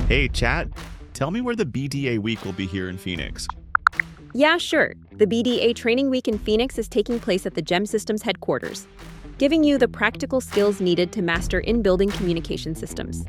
Hey, chat, tell me where the BDA week will be here in Phoenix. Yeah, sure. The BDA Training Week in Phoenix is taking place at the JEM Systems headquarters, giving you the practical skills needed to master in-building communication systems.